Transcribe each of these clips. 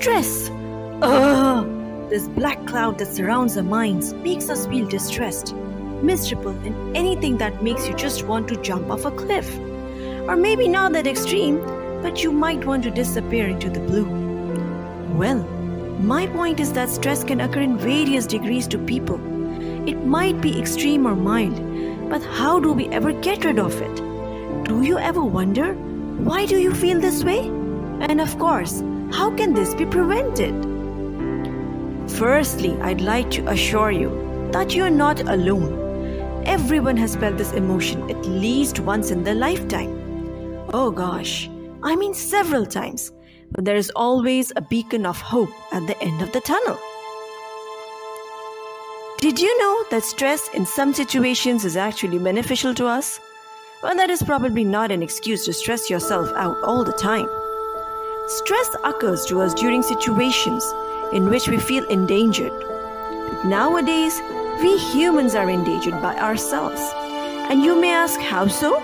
Stress! Ugh! This black cloud that surrounds our minds makes us feel distressed, miserable, and anything that makes you just want to jump off a cliff. Or maybe not that extreme, but you might want to disappear into the blue. Well, my point is that stress can occur in various degrees to people. It might be extreme or mild, but how do we ever get rid of it? Do you ever wonder, why do you feel this way? And of course, how can this be prevented? Firstly, I'd like to assure you that you're not alone. Everyone has felt this emotion at least once in their lifetime. Oh gosh, I mean several times, but there is always a beacon of hope at the end of the tunnel. Did you know that stress in some situations is actually beneficial to us? Well, that is probably not an excuse to stress yourself out all the time. Stress occurs to us during situations in which we feel endangered. But nowadays, we humans are endangered by ourselves. And you may ask, how so?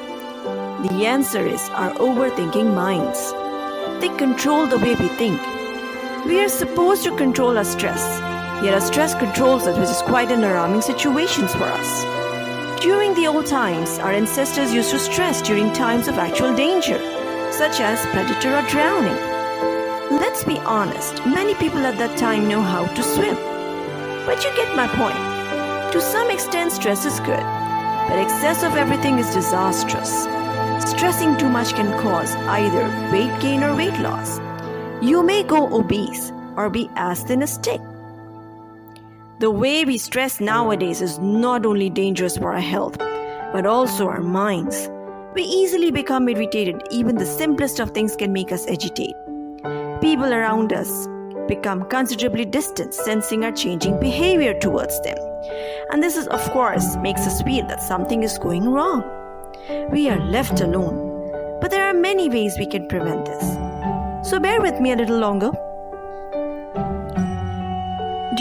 The answer is our overthinking minds. They control the way we think. We are supposed to control our stress, yet our stress controls us, which is quite an alarming situation for us. During the old times, our ancestors used to stress during times of actual danger, such as predator or drowning. Let's be honest, many people at that time know how to swim. But you get my point. To some extent, stress is good, but excess of everything is disastrous. Stressing too much can cause either weight gain or weight loss. You may go obese or be as thin as a stick. The way we stress nowadays is not only dangerous for our health, but also our minds. We easily become irritated. Even the simplest of things can make us agitate. People around us become considerably distant, sensing our changing behavior towards them. And this is, of course, makes us feel that something is going wrong. We are left alone. But there are many ways we can prevent this. So bear with me a little longer.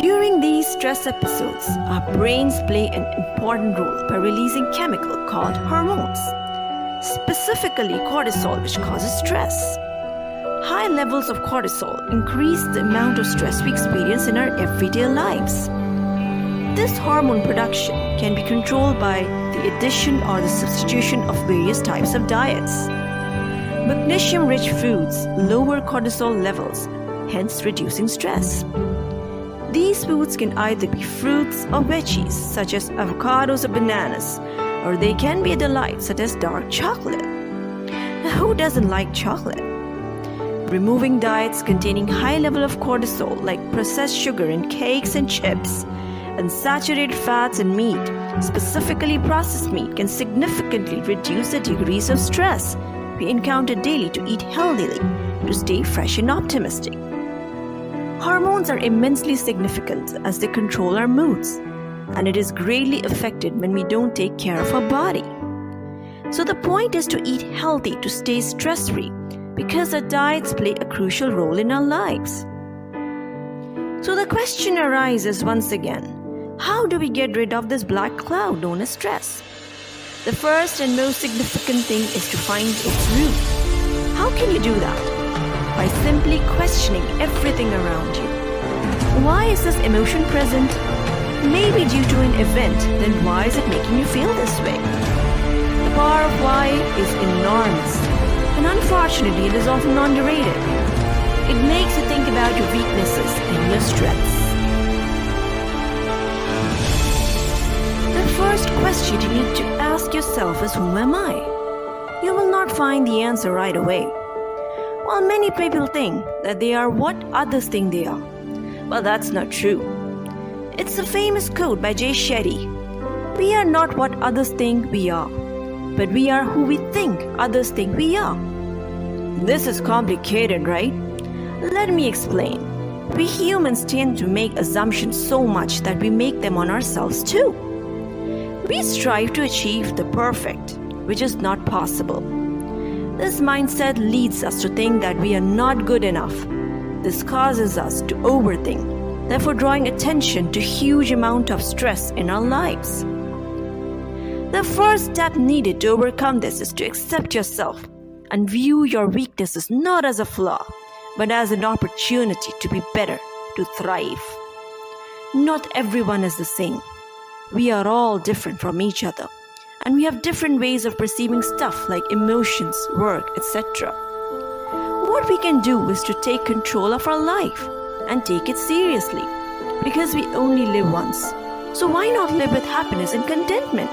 During these stress episodes, our brains play an important role by releasing a chemical called hormones, specifically cortisol, which causes stress. High levels of cortisol increase the amount of stress we experience in our everyday lives. This hormone production can be controlled by the addition or the substitution of various types of diets. Magnesium-rich foods lower cortisol levels, hence reducing stress. These foods can either be fruits or veggies, such as avocados or bananas, or they can be a delight, such as dark chocolate. Now, who doesn't like chocolate? Removing diets containing high level of cortisol, like processed sugar in cakes and chips, and saturated fats in meat, specifically processed meat, can significantly reduce the degrees of stress we encounter daily. To eat healthily, to stay fresh and optimistic. Hormones are immensely significant as they control our moods, and it is greatly affected when we don't take care of our body. So the point is to eat healthy to stay stress-free, because our diets play a crucial role in our lives. So the question arises once again, how do we get rid of this black cloud known as stress? The first and most significant thing is to find its root. How can you do that? By simply questioning everything around you. Why is this emotion present? Maybe due to an event, then why is it making you feel this way? The power of why is enormous, and unfortunately it is often underrated. It makes you think about your weaknesses and your strengths. The first question you need to ask yourself is, who am I? You will not find the answer right away. While many people think that they are what others think they are, well, that's not true. It's a famous quote by Jay Shetty. We are not what others think we are, but we are who we think others think we are. This is complicated, right? Let me explain. We humans tend to make assumptions so much that we make them on ourselves too. We strive to achieve the perfect, which is not possible. This mindset leads us to think that we are not good enough. This causes us to overthink, therefore drawing attention to huge amount of stress in our lives. The first step needed to overcome this is to accept yourself and view your weaknesses not as a flaw, but as an opportunity to be better, to thrive. Not everyone is the same. We are all different from each other, and we have different ways of perceiving stuff like emotions, work, etc. What we can do is to take control of our life and take it seriously, because we only live once. So why not live with happiness and contentment?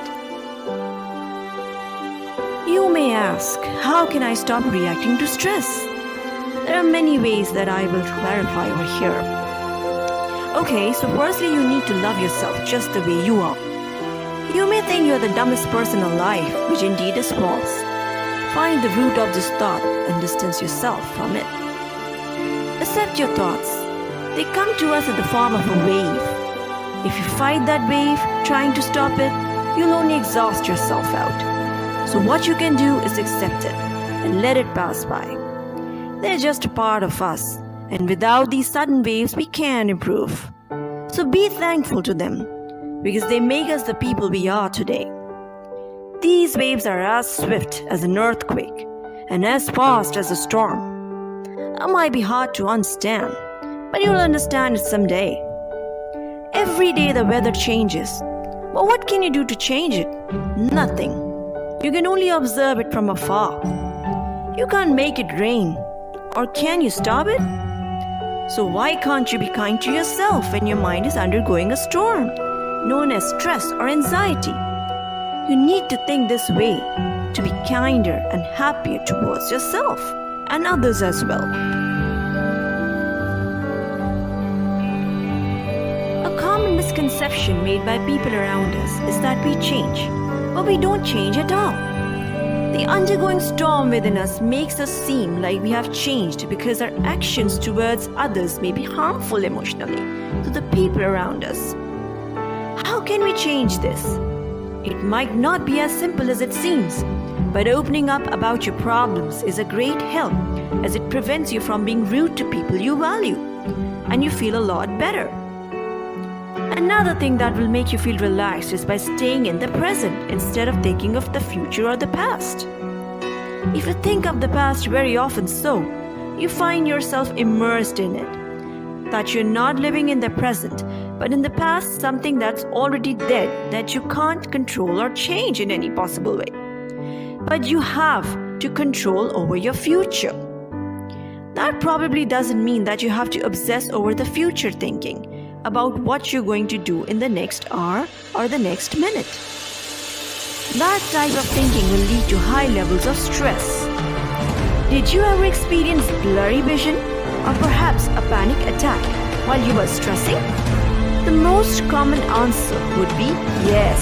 You may ask, how can I stop reacting to stress? There are many ways that I will clarify over here. Okay, so firstly you need to love yourself just the way you are. You may think you're the dumbest person alive, which indeed is false. Find the root of this thought and distance yourself from it. Accept your thoughts. They come to us in the form of a wave. If you fight that wave, trying to stop it, you'll only exhaust yourself out. So what you can do is accept it and let it pass by. They're just a part of us, and without these sudden waves, we can improve. So be thankful to them, because they make us the people we are today. These waves are as swift as an earthquake and as fast as a storm. That might be hard to understand, but you'll understand it someday. Every day the weather changes, but what can you do to change it? Nothing. You can only observe it from afar. You can't make it rain, or can you stop it? So why can't you be kind to yourself when your mind is undergoing a storm, known as stress or anxiety? You need to think this way to be kinder and happier towards yourself and others as well. A common misconception made by people around us is that we change, but we don't change at all. The undergoing storm within us makes us seem like we have changed because our actions towards others may be harmful emotionally to the people around us. How can we change this? It might not be as simple as it seems, but opening up about your problems is a great help, as it prevents you from being rude to people you value, and you feel a lot better. Another thing that will make you feel relaxed is by staying in the present instead of thinking of the future or the past. If you think of the past very often you find yourself immersed in it. That you're not living in the present, but in the past, something that's already dead that you can't control or change in any possible way. But you have to control over your future. That probably doesn't mean that you have to obsess over the future thinking about what you're going to do in the next hour or the next minute. That type of thinking will lead to high levels of stress. Did you ever experience blurry vision or perhaps a panic attack while you were stressing? The most common answer would be yes.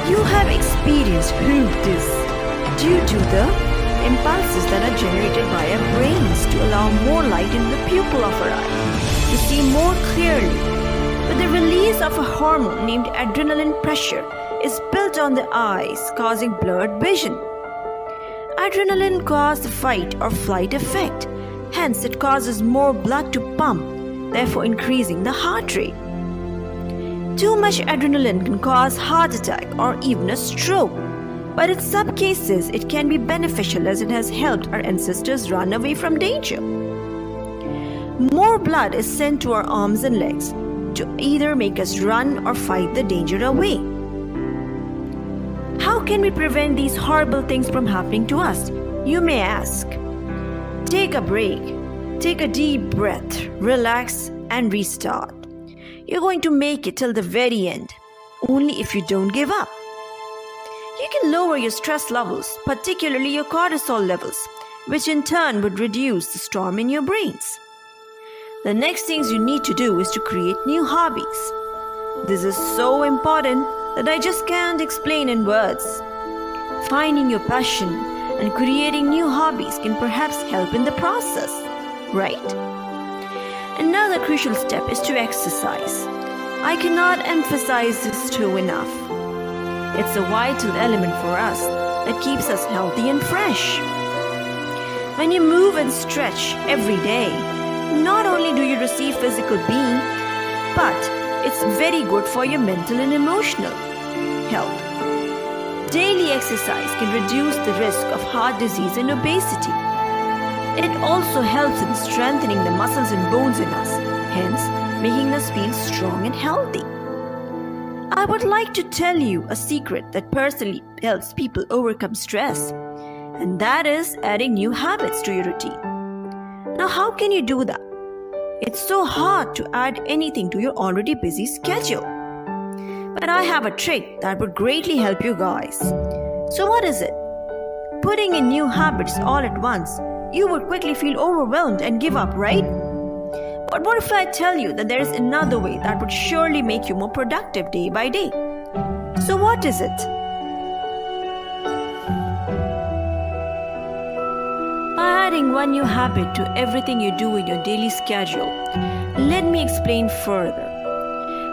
You have experienced this due to the impulses that are generated by our brains to allow more light in the pupil of our eye to see more clearly. But the release of a hormone named adrenaline pressure is built on the eyes, causing blurred vision. Adrenaline causes the fight or flight effect. Hence, it causes more blood to pump, therefore increasing the heart rate. Too much adrenaline can cause heart attack or even a stroke. But in some cases, it can be beneficial as it has helped our ancestors run away from danger. More blood is sent to our arms and legs to either make us run or fight the danger away. How can we prevent these horrible things from happening to us? You may ask. Take a break. Take a deep breath, relax, and restart. You're going to make it till the very end, only if you don't give up. You can lower your stress levels, particularly your cortisol levels, which in turn would reduce the storm in your brains. The next things you need to do is to create new hobbies. This is so important that I just can't explain in words. Finding your passion and creating new hobbies can perhaps help in the process, right? Another crucial step is to exercise. I cannot emphasize this too enough. It's a vital element for us that keeps us healthy and fresh. When you move and stretch every day, not only do you receive physical being, but it's very good for your mental and emotional health. Daily exercise can reduce the risk of heart disease and obesity. It also helps in strengthening the muscles and bones in us, hence making us feel strong and healthy. I would like to tell you a secret that personally helps people overcome stress, and that is adding new habits to your routine. Now, how can you do that? It's so hard to add anything to your already busy schedule. But I have a trick that would greatly help you guys. So what is it? Putting in new habits all at once, you would quickly feel overwhelmed and give up, right? But what if I tell you that there is another way that would surely make you more productive day by day? So what is it? By adding one new habit to everything you do in your daily schedule, let me explain further.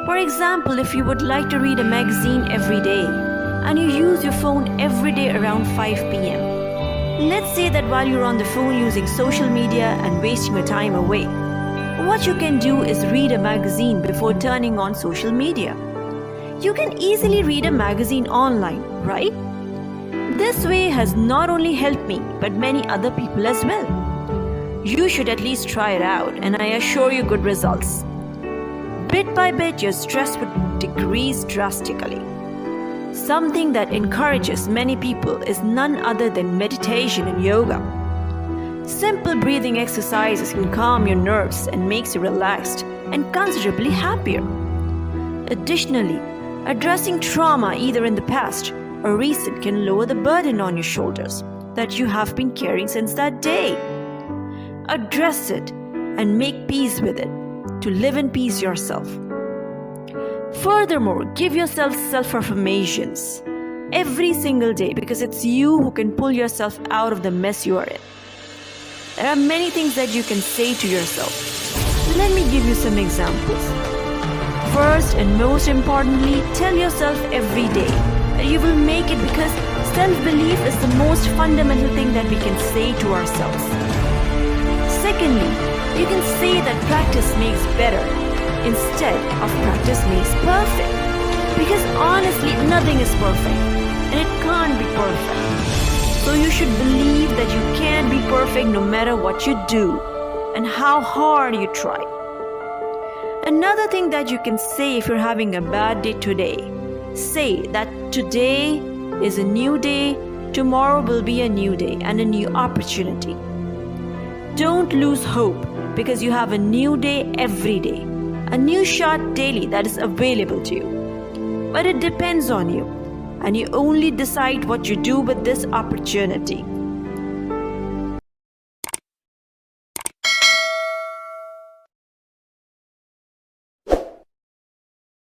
For example, if you would like to read a magazine every day and you use your phone every day around 5 p.m., let's say that while you're on the phone using social media and wasting your time away, what you can do is read a magazine before turning on social media. You can easily read a magazine online, right? This way has not only helped me, but many other people as well. You should at least try it out, and I assure you good results. Bit by bit, your stress would decrease drastically. Something that encourages many people is none other than meditation and yoga. Simple breathing exercises can calm your nerves and makes you relaxed and considerably happier. Additionally, addressing trauma either in the past or recent can lower the burden on your shoulders that you have been carrying since that day. Address it and make peace with it to live in peace yourself. Furthermore, give yourself self-affirmations every single day because it's you who can pull yourself out of the mess you are in. There are many things that you can say to yourself. Let me give you some examples. First and most importantly, tell yourself every day that you will make it because self-belief is the most fundamental thing that we can say to ourselves. Secondly, you can say that practice makes better instead of practice makes perfect. Because honestly, nothing is perfect and it can't be perfect. So you should believe that you can be perfect no matter what you do and how hard you try. Another thing that you can say if you're having a bad day today, say that today is a new day, tomorrow will be a new day and a new opportunity. Don't lose hope because you have a new day every day, a new shot daily that is available to you. But it depends on you, and you only decide what you do with this opportunity.